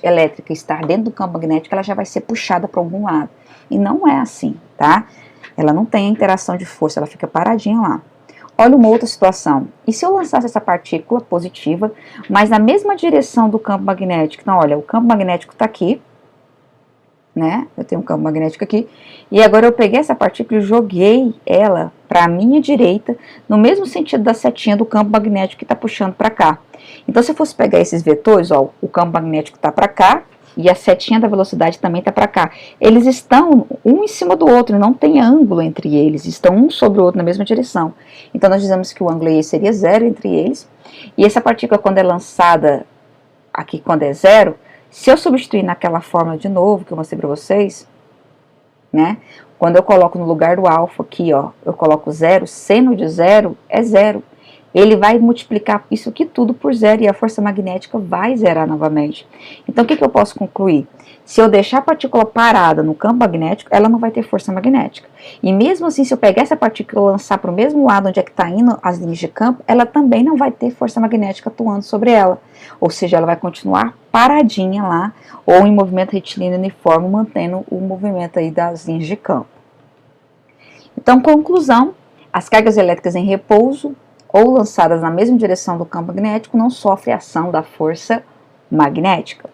elétrica estar dentro do campo magnético, ela já vai ser puxada para algum lado. E não é assim, tá? Ela não tem a interação de força, ela fica paradinha lá. Olha uma outra situação. E se eu lançasse essa partícula positiva, mas na mesma direção do campo magnético? Então, olha, o campo magnético está aqui, né? Eu tenho um campo magnético aqui. E agora eu peguei essa partícula e joguei ela para a minha direita, no mesmo sentido da setinha do campo magnético que está puxando para cá. Então, se eu fosse pegar esses vetores, ó, o campo magnético está para cá, e a setinha da velocidade também está para cá. Eles estão um em cima do outro, não tem ângulo entre eles, estão um sobre o outro na mesma direção. Então nós dizemos que o ângulo aí seria zero entre eles, e essa partícula, quando é lançada aqui, quando é zero, se eu substituir naquela fórmula de novo, que eu mostrei para vocês, né, quando eu coloco no lugar do alfa aqui, ó, eu coloco zero, seno de zero é zero. Ele vai multiplicar isso aqui tudo por zero e a força magnética vai zerar novamente. Então, o que eu posso concluir? Se eu deixar a partícula parada no campo magnético, ela não vai ter força magnética. E mesmo assim, se eu pegar essa partícula e lançar para o mesmo lado onde é que está indo as linhas de campo, ela também não vai ter força magnética atuando sobre ela. Ou seja, ela vai continuar paradinha lá, ou em movimento retilíneo uniforme, mantendo o movimento aí das linhas de campo. Então, conclusão, as cargas elétricas em repouso ou lançadas na mesma direção do campo magnético não sofrem ação da força magnética.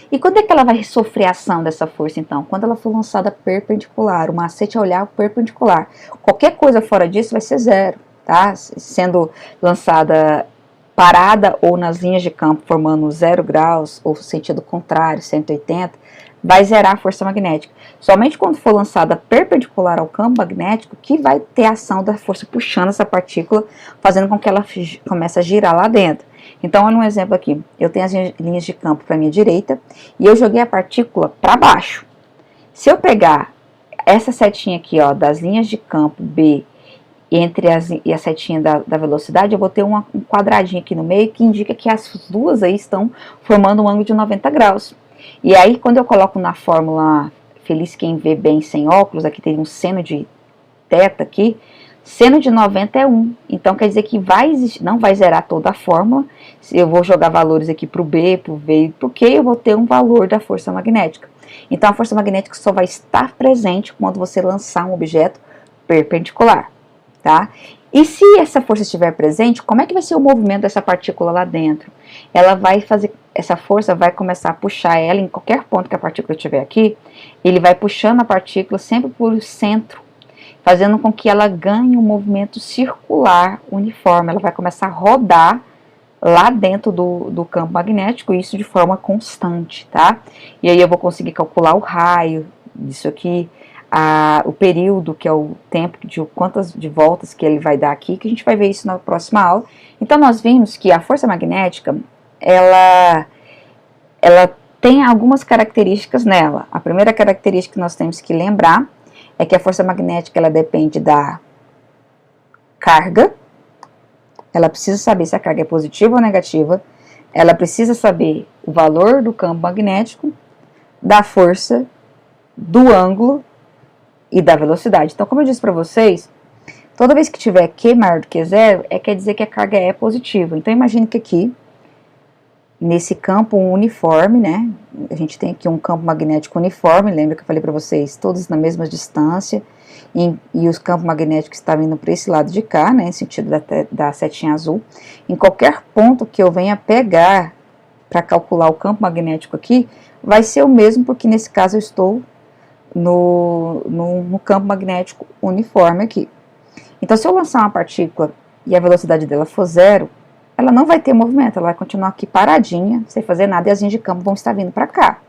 E quando é que ela vai sofrer ação dessa força, então? Quando ela for lançada perpendicular. O macete é olhar perpendicular. Qualquer coisa fora disso vai ser zero, tá? Sendo lançada parada ou nas linhas de campo formando 0 graus, ou sentido contrário, 180, vai zerar a força magnética. Somente quando for lançada perpendicular ao campo magnético que vai ter a ação da força puxando essa partícula, fazendo com que ela comece a girar lá dentro. Então, olha um exemplo aqui. Eu tenho as linhas de campo para a minha direita e eu joguei a partícula para baixo. Se eu pegar essa setinha aqui, ó, das linhas de campo B e a setinha da velocidade, eu vou ter um quadradinho aqui no meio que indica que as duas aí estão formando um ângulo de 90 graus. E aí, quando eu coloco na fórmula, feliz quem vê bem sem óculos, aqui tem um seno de θ aqui, seno de 90 é 1. Então, quer dizer que não vai zerar toda a fórmula. Se eu vou jogar valores aqui para o B, para o V e para o Q, eu vou ter um valor da força magnética. Então, a força magnética só vai estar presente quando você lançar um objeto perpendicular, tá? E se essa força estiver presente, como é que vai ser o movimento dessa partícula lá dentro? Essa força vai começar a puxar ela em qualquer ponto que a partícula estiver aqui, ele vai puxando a partícula sempre por o centro, fazendo com que ela ganhe um movimento circular uniforme. Ela vai começar a rodar lá dentro do campo magnético, isso de forma constante, tá? E aí eu vou conseguir calcular o raio disso aqui, o período, que é o tempo de quantas de voltas que ele vai dar aqui, que a gente vai ver isso na próxima aula. Então, nós vimos que a força magnética, ela tem algumas características nela. A primeira característica que nós temos que lembrar é que a força magnética, ela depende da carga. Ela precisa saber se a carga é positiva ou negativa. Ela precisa saber o valor do campo magnético, da força, do ângulo e da velocidade. Então, como eu disse para vocês, toda vez que tiver Q maior do que zero, quer dizer que a carga é positiva. Então, imagine que aqui, nesse campo uniforme, né, a gente tem aqui um campo magnético uniforme, lembra que eu falei para vocês, todos na mesma distância, e os campos magnéticos estavam indo para esse lado de cá, né, em sentido da setinha azul. Em qualquer ponto que eu venha pegar para calcular o campo magnético aqui, vai ser o mesmo, porque nesse caso eu estou no campo magnético uniforme aqui. Então, se eu lançar uma partícula e a velocidade dela for zero, ela não vai ter movimento, ela vai continuar aqui paradinha, sem fazer nada, e as linhas de campo vão estar vindo para cá.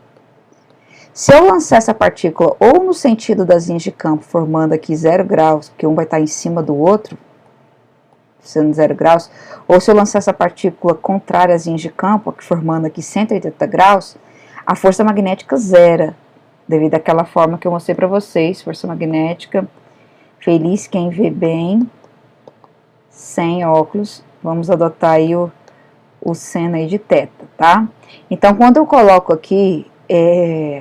Se eu lançar essa partícula ou no sentido das linhas de campo, formando aqui 0 graus, porque um vai estar em cima do outro, sendo 0 graus, ou se eu lançar essa partícula contrária às linhas de campo, aqui formando aqui 180 graus, a força magnética zera, devido àquela forma que eu mostrei para vocês, força magnética, feliz quem vê bem, sem óculos, vamos adotar aí o seno aí de θ, tá? Então, quando eu coloco aqui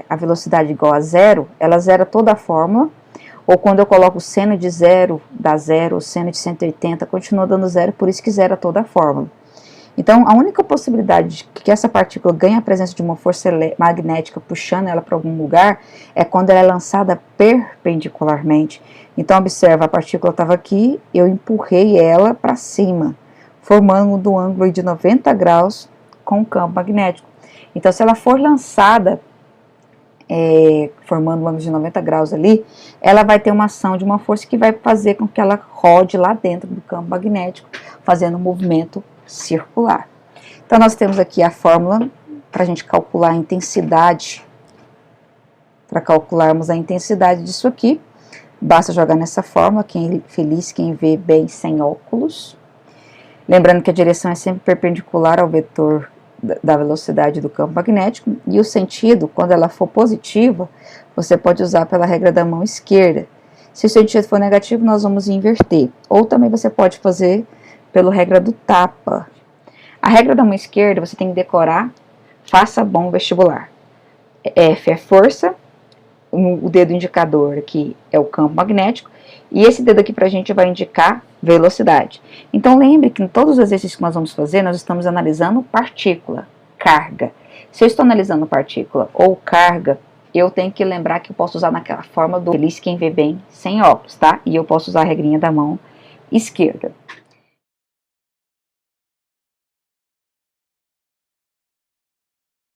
a velocidade igual a zero, ela zera toda a fórmula, ou quando eu coloco o seno de zero, dá zero, o seno de 180 continua dando zero, por isso que zera toda a fórmula. Então, a única possibilidade de que essa partícula ganhe a presença de uma força magnética puxando ela para algum lugar é quando ela é lançada perpendicularmente. Então, observa, a partícula estava aqui, eu empurrei ela para cima, formando um ângulo de 90 graus com o campo magnético. Então, se ela for lançada, formando um ângulo de 90 graus ali, ela vai ter uma ação de uma força que vai fazer com que ela rode lá dentro do campo magnético, fazendo um movimento circular. Então, nós temos aqui a fórmula para a gente calcular a intensidade. Para calcularmos a intensidade disso aqui, basta jogar nessa fórmula, feliz quem vê bem sem óculos. Lembrando que a direção é sempre perpendicular ao vetor da velocidade do campo magnético, e o sentido, quando ela for positiva, você pode usar pela regra da mão esquerda. Se o sentido for negativo, nós vamos inverter. Ou também você pode fazer pela regra do tapa. A regra da mão esquerda você tem que decorar, faça bom vestibular. F é força, o dedo indicador aqui é o campo magnético, e esse dedo aqui para a gente vai indicar velocidade. Então lembre que em todos os exercícios que nós vamos fazer, nós estamos analisando partícula, carga. Se eu estou analisando partícula ou carga, eu tenho que lembrar que eu posso usar naquela forma do feliz quem vê bem sem óculos, tá? E eu posso usar a regrinha da mão esquerda.